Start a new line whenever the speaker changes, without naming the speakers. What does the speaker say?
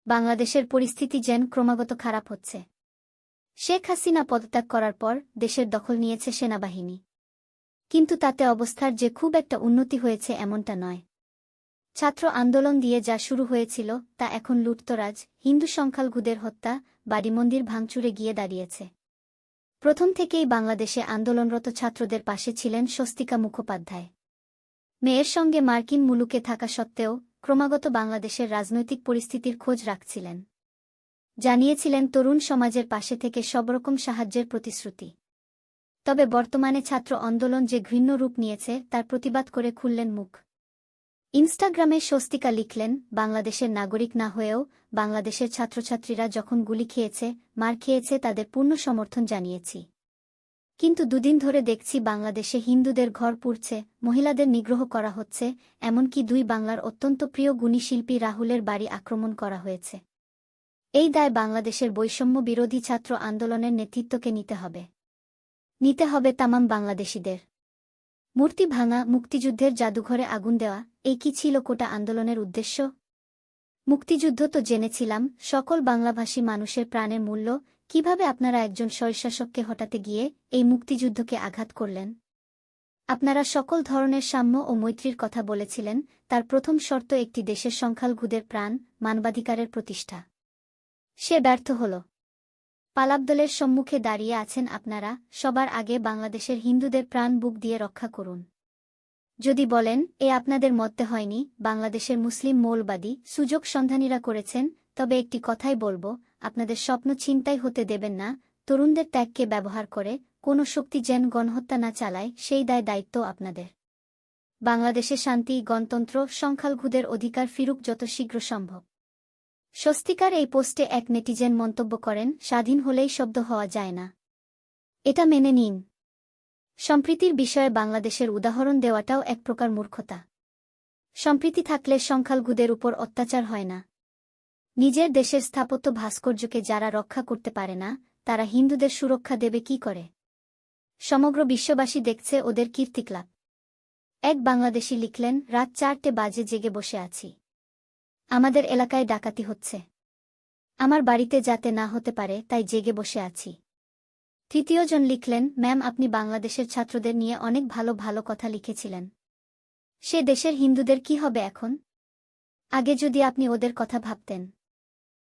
বাংলাদেশের পরিস্থিতি যেন ক্রমাগত খারাপ হচ্ছে। শেখ হাসিনা পদত্যাগ করার পর দেশের দখল নিয়েছে সেনাবাহিনী। কিন্তু তাতে অবস্থার যে খুব একটা উন্নতি হয়েছে এমনটা নয়। ছাত্র আন্দোলন দিয়ে যা শুরু হয়েছিল তা এখন লুটতরাজ, হিন্দু সংখ্যালঘুদের হত্যা, বাড়িমন্দির ভাঙচুরে গিয়ে দাঁড়িয়েছে। প্রথম থেকেই বাংলাদেশে আন্দোলনরত ছাত্রদের পাশে ছিলেন স্বস্তিকা মুখোপাধ্যায়। মেয়ের সঙ্গে মার্কিন মুলুকে থাকা সত্ত্বেও ক্রমাগত বাংলাদেশের রাজনৈতিক পরিস্থিতির খোঁজ রাখছিলেন। জানিয়েছিলেন তরুণ সমাজের পাশে থেকে সবরকম সাহায্যের প্রতিশ্রুতি। তবে বর্তমানে ছাত্র আন্দোলন যে ঘৃণ্য রূপ নিয়েছে তার প্রতিবাদ করে খুললেন মুখ। ইনস্টাগ্রামে স্বস্তিকা লিখলেন, বাংলাদেশের নাগরিক না হয়েও বাংলাদেশের ছাত্রছাত্রীরা যখন গুলি খেয়েছে, মার খেয়েছে, তাদের পূর্ণ সমর্থন জানিয়েছি। কিন্তু দুদিন ধরে দেখছি বাংলাদেশে হিন্দুদের ঘর পুড়ছে, মহিলাদের নিগ্রহ করা হচ্ছে, এমনকি দুই বাংলার অত্যন্ত প্রিয় গুণী শিল্পী রাহুলের বাড়ি আক্রমণ করা হয়েছে। এই দায় বাংলাদেশের বৈষম্য বিরোধী ছাত্র আন্দোলনের নেতৃত্বকে নিতে হবে তামাম বাংলাদেশিদের। মূর্তি ভাঙা, মুক্তিযুদ্ধের জাদুঘরে আগুন দেওয়া, এই কি ছিল কোটা আন্দোলনের উদ্দেশ্য? মুক্তিযুদ্ধ তো জেনেছিলাম, সকল বাংলাভাষী মানুষের প্রাণের মূল্য। কিভাবে আপনারা একজন স্বৈরশাসককে হটাতে গিয়ে এই মুক্তিযুদ্ধকে আঘাত করলেন? আপনারা সকল ধরনের সাম্য ও মৈত্রীর কথা বলেছিলেন, তার প্রথম শর্ত একটি দেশের সংখ্যালঘুদের প্রাণ, মানবাধিকারের প্রতিষ্ঠা। সে ব্যর্থ হল। পালাবদলের সম্মুখে দাঁড়িয়ে আছেন আপনারা, সবার আগে বাংলাদেশের হিন্দুদের প্রাণ বুক দিয়ে রক্ষা করুন। যদি বলেন এ আপনাদের মধ্যে হয়নি, বাংলাদেশের মুসলিম মৌলবাদী সুযোগ সন্ধানীরা করেছেন, তবে একটি কথাই বলবো, আপনাদের স্বপ্ন ছিনতাই হতে দেবেন না। তরুণদের ত্যাগকে ব্যবহার করে কোনো শক্তি যেন গণহত্যা না চালায়, সেই দায়িত্ব আপনাদের। বাংলাদেশে শান্তি, গণতন্ত্র, সংখ্যালঘুদের অধিকার ফিরুক যত শীঘ্র সম্ভব। স্বস্তিকার এই পোস্টে এক নেটিজেন মন্তব্য করেন, স্বাধীন হলেই শব্দ হওয়া যায় না। এটা মেনে নিন। সম্প্রীতির বিষয়ে বাংলাদেশের উদাহরণ দেওয়াটাও এক প্রকার মূর্খতা। সম্প্রীতি থাকলে সংখ্যালঘুদের উপর অত্যাচার হয় না। নিজের দেশের স্থাপত্য ভাস্কর্যকে যারা রক্ষা করতে পারে না, তারা হিন্দুদের সুরক্ষা দেবে কি করে? সমগ্র বিশ্ববাসী দেখছে ওদের কীর্তিক্লাপ। এক বাংলাদেশী লিখলেন, রাত 4টে বাজে জেগে বসে আছি। আমাদের এলাকায় ডাকাতি হচ্ছে। আমার বাড়িতে যাতে না হতে পারে তাই জেগে বসে আছি। তৃতীয়জন লিখলেন, ম্যাম, আপনি বাংলাদেশের ছাত্রদের নিয়ে অনেক ভালো ভালো কথা লিখেছিলেন। সে দেশের হিন্দুদের কি হবে এখন? আগে যদি আপনি ওদের কথা ভাবতেন।